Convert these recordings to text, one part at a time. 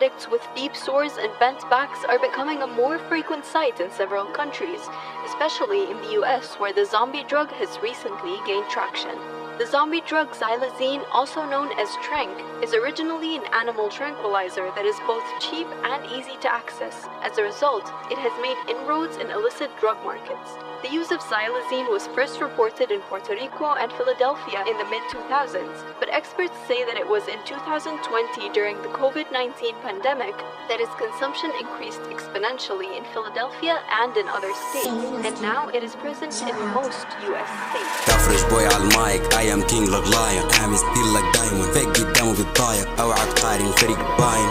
addicts with deep sores and bent backs are becoming a more frequent sight in several countries, especially in the US, where the zombie drug has recently gained traction. The zombie drug xylazine, also known as Tranq, is originally an animal tranquilizer that is both cheap and easy to access. As a result, it has made inroads in illicit drug markets. The use of xylazine was first reported in Puerto Rico and Philadelphia in the mid-2000s, but experts say that it was in 2020 during the COVID-19 pandemic that its consumption increased exponentially in Philadelphia and in other states, and now it is present in most US states. Coverage boy على المايك I am king like lion I'm still like diamond فاق قدامه بالضايق اوعى تقارن فريق باين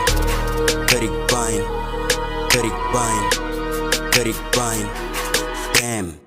فريق باين فريق باين فريق باين damn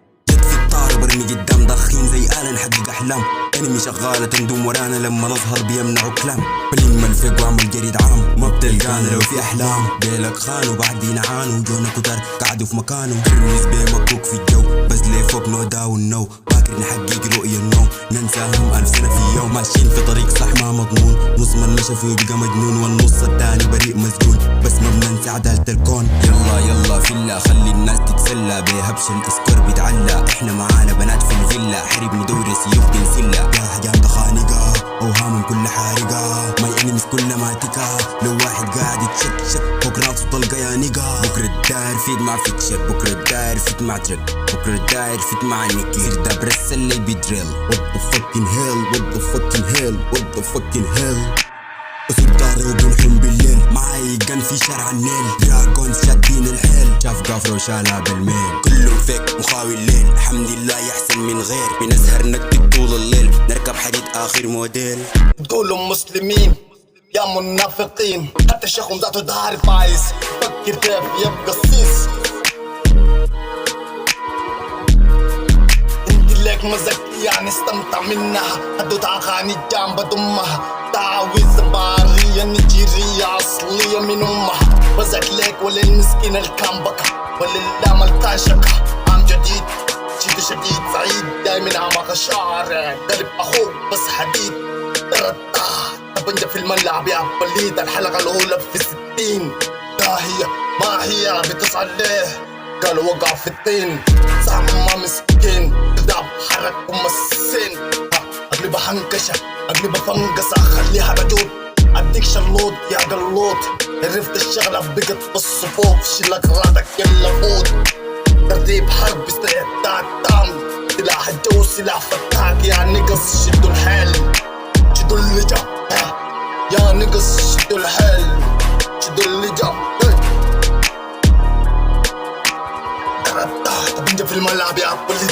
برمي قدام ضخين زي آلة نحقق أحلام انمي شغالة تندوم ورانا لما نظهر بيمنعوا كلام بلم الفيق واعمل جريد عام ما بتلقانا لو في أحلام بيلك خان وبعدين عانوا جونا كتار قعدوا في مكانهم كرميز بيه مكوك في الجو بس لي فوق نو داون نو باكر نحقق رؤية النوم ننساهم 1000 سنة في يوم ماشيين في طريق صح ما مضمون نص من مشى فيه بقى مجنون والنص التاني بريء مسجون بس ما بننسى عدالة الكون يلا يلا فيلا خلي الناس تتسلى بهبش الاسكور بيتعلى احنا معانا بنات في الفيلا حرب ندور سيوف بنسلة يا حجام خانقة اوهام كل حارقة ماي انميز كل ما تكا لو واحد قاعد يتشك فوق راسه طلقة يا نيقا بكرة الداير فيد مع فيتشر بكرة الداير فيد مع تريك بكرة الداير فيد مع نيكي سير دا برس اللي بيدريل what the fucking hell what the fucking hell what the fucking hell أسود داري وبنحوم بالليل معاي جن في شارع النيل دراغونز شادين الحيل شاف قافرة وشالها بالميل كله فيك مخاوي الليل الحمد لله يحسن من غير بنسهر نكتب طول الليل نركب حديد آخر موديل تقولوا مسلمين يا منافقين حتى شيخهم ذاته دهار بايظ فكر كيف يبقى السيس انت ليك مزكي يعني استمتع منها هدوت عخاني جام بضمها تعاويذ بارية نيجيرية أصلية من أمها وزك ليك وللمسكين الكام بكى وللام الكاشكة عام جديد جيد شديد سعيد دايما عمق الشارع قلب أخوك بس حديد طبنجة في الملعب يا بليد الحلقة الأولى في 60 داهية ما هي بتصعد ليه قالوا وقع في الطين زعم ما مسكين قدام حرك ومسين أقلب حنكشة أقلب فنقصة خليها رجول أديك شلوط يا قلوط عرفت الشغلة بقت بالصفوف شيلك رادك يلا فوت ترتيب حرب استعداد تام سلاح الجو سلاح فتاك يا نقص شدوا الحيل شدوا اللي جا يا نقص شدوا الحيل شدوا اللي جا طب انت في الملعب يا بليد